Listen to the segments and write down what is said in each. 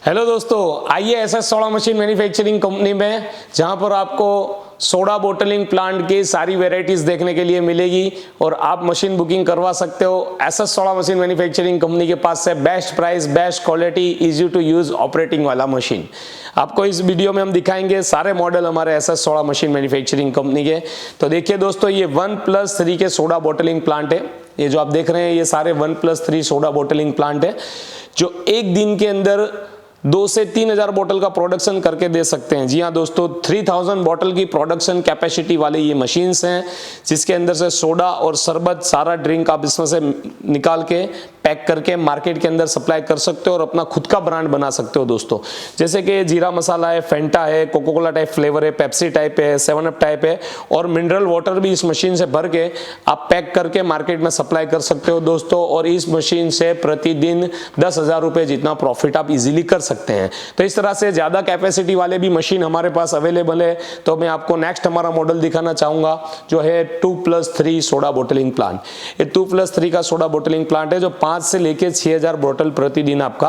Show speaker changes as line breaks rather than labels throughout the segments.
Hello दोस्तों, आइए SS soda machine manufacturing company में, जहां पर आपको सोडा बोटलिंग प्लांट की सारी वेराइटीज देखने के लिए मिलेगी और आप मशीन बुकिंग करवा सकते हो। SS soda machine manufacturing company के पास से best price, best quality, easy to use operating वाला मशीन आपको इस वीडियो में हम दिखाएंगे। सारे मॉडल हमारे SS soda machine manufacturing company के। तो देखिए दोस्तों, ये 1+3 के सोडा बोटलिंग प्लांट है। ये जो आप देख रहे हैं ये सारे 1+3 सोडा बोटलिंग प्लांट है, जो एक दिन के अंदर 2 से 3,000 बोतल का प्रोडक्शन करके दे सकते हैं। जी हाँ दोस्तों, 3000 बोतल की प्रोडक्शन कैपेसिटी वाली ये मशीन्स हैं, जिसके अंदर से सोडा और शरबत सारा ड्रिंक आप इसमें से निकाल के पैक करके मार्केट के अंदर सप्लाई कर सकते हो और अपना खुद का ब्रांड बना सकते हो दोस्तों। जैसे कि जीरा मसाला है, फेंटा है, कोको कोला टाइप फ्लेवर है, पेप्सी टाइप है, 7 अप टाइप है और मिनरल वाटर भी इस मशीन से भर के आप पैक करके मार्केट में सप्लाई कर सकते हो दोस्तों। और इस मशीन से प्रतिदिन 10,000 रुपए जितना प्रॉफिट आप इजीली कर सकते हैं। तो इस तरह से ज्यादा कैपेसिटी वाले भी मशीन हमारे पास अवेलेबल है। तो मैं आपको नेक्स्ट हमारा मॉडल दिखाना चाहूंगा, जो है 2+3 सोडा बोटलिंग प्लांट। ये 2+3 का सोडा बोटलिंग प्लांट है, जो 5 से लेके 6,000 बोतल प्रतिदिन आपका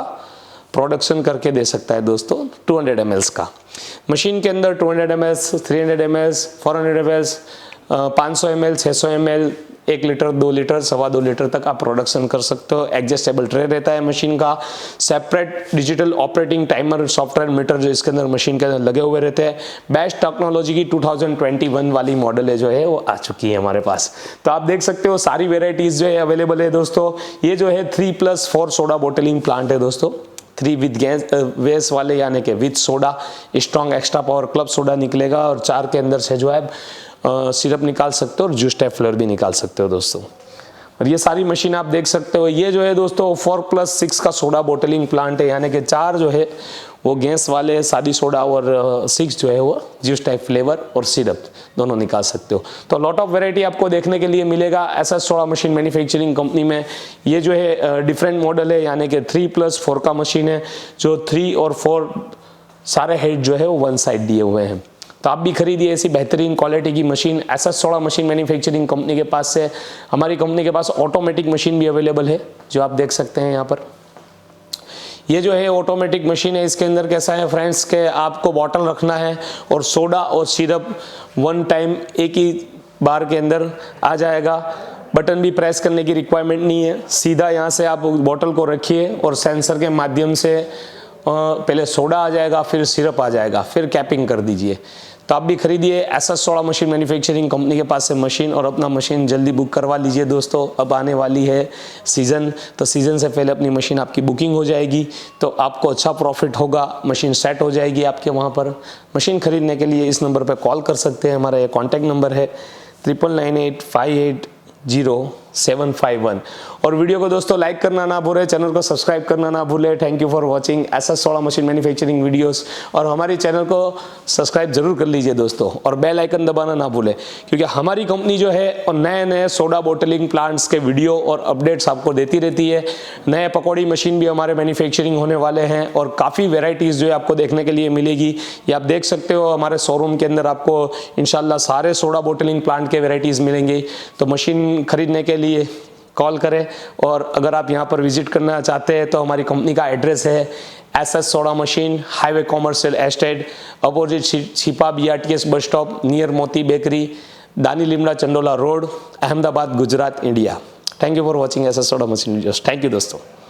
प्रोडक्शन करके दे सकता है दोस्तों। 200 ml का मशीन के अंदर 200 ml, 300 ml, 400 ml, 500 ml, 600 ml, 1 litre, 2 litre, 2.25 litre तक आप प्रोडक्शन कर सकते हो। एडजस्टेबल ट्रे रहता है मशीन का, separate digital operating timer, software meter जो इसके अंदर मशीन के अंदर लगे हुए रहते हैं। बेस्ट टेक्नोलॉजी की 2021 वाली मॉडल है जो है वो आ चुकी है हमारे पास। तो आप देख सकते हो सारी वेराइटीज जो है अवेलेबल है दोस्तों। ये जो है 3+4 सोडा बोटलिंग प्लांट है दोस्तों। 3 विद वेस वाले, यानी कि with soda, strong extra power club soda निकलेगा और 4 के अंदर से जो है सिरप निकाल सकते हो और जूस टाइप फ्लेवर भी निकाल सकते हो दोस्तों। और ये सारी मशीन आप देख सकते हो। ये जो है दोस्तों 4+6 का सोडा बोटलिंग प्लांट है, यानी कि 4 जो है वो गैस वाले सादी सोडा और 6 जो है वो जूस टाइप फ्लेवर और सिरप दोनों निकाल सकते हो। तो लॉट ऑफ वैरायटी आपको देखने के लिए मिलेगा SS soda machine manufacturing company में। ये जो है डिफरेंट मॉडल है, यानी कि 3+4 का मशीन है, जो 3 और 4 सारे हेड जो है वो 1 साइड दिए हुए हैं। तो आप भी खरीदिए ऐसी बेहतरीन क्वालिटी की machine SS soda machine manufacturing company के पास से। हमारी कंपनी के पास ऑटोमेटिक मशीन भी अवेलेबल है, जो आप देख सकते हैं यहाँ पर। ये जो है ऑटोमेटिक मशीन है। इसके अंदर कैसा है फ्रेंड्स, के आपको बॉटल रखना है और सोडा और सिरप 1 टाइम एक ही बार के अंदर आ जाएगा। बटन भी प्रेस करने की रिक्वायरमेंट नहीं है, सीधा यहाँ से आप बॉटल को रखिए और सेंसर के माध्यम से पहले सोडा आ जाएगा, फिर सिरप आ जाएगा, फिर कैपिंग कर दीजिए। तो आप भी खरीदिए SS soda machine manufacturing company के पास से मशीन और अपना मशीन जल्दी बुक करवा लीजिए दोस्तों। अब आने वाली है सीज़न, तो सीज़न से पहले अपनी मशीन आपकी बुकिंग हो जाएगी, तो आपको अच्छा प्रॉफिट होगा। मशीन सेट हो जाएगी आपके वहाँ पर। मशीन खरीदने के लिए इस नंबर पर कॉल कर सकते हैं। हमारा ये कॉन्टैक्ट नंबर है 9998580751। और वीडियो को दोस्तों लाइक करना ना भूलें, चैनल को सब्सक्राइब करना ना भूलें। Thank you for watching SS soda machine manufacturing videos. और हमारी चैनल को सब्सक्राइब जरूर कर लीजिए दोस्तों, और बेल आइकन दबाना ना भूलें, क्योंकि हमारी कंपनी जो है और नए सोडा बोटलिंग प्लांट्स के वीडियो और अपडेट्स आपको देती रहती है। नए पकौड़ी मशीन भी हमारे मैन्युफैक्चरिंग होने वाले हैं और काफ़ी वेराइटीज़ जो है आपको देखने के लिए मिलेगी। ये आप देख सकते हो हमारे शोरूम के अंदर आपको इंशाल्लाह सारे सोडा बोटलिंग प्लांट के वेराइटीज़ मिलेंगी। तो मशीन खरीदने के लिए कॉल करें। और अगर आप यहाँ पर विजिट करना चाहते हैं तो हमारी कंपनी का एड्रेस है S soda machine, highway commercial estate, opposite Chhipa BRTS bus stop, near Moti bakery, Danilimda Chandola road, Ahmedabad, Gujarat, India. Thank you for watching S soda machine videos. Thank you दोस्तों।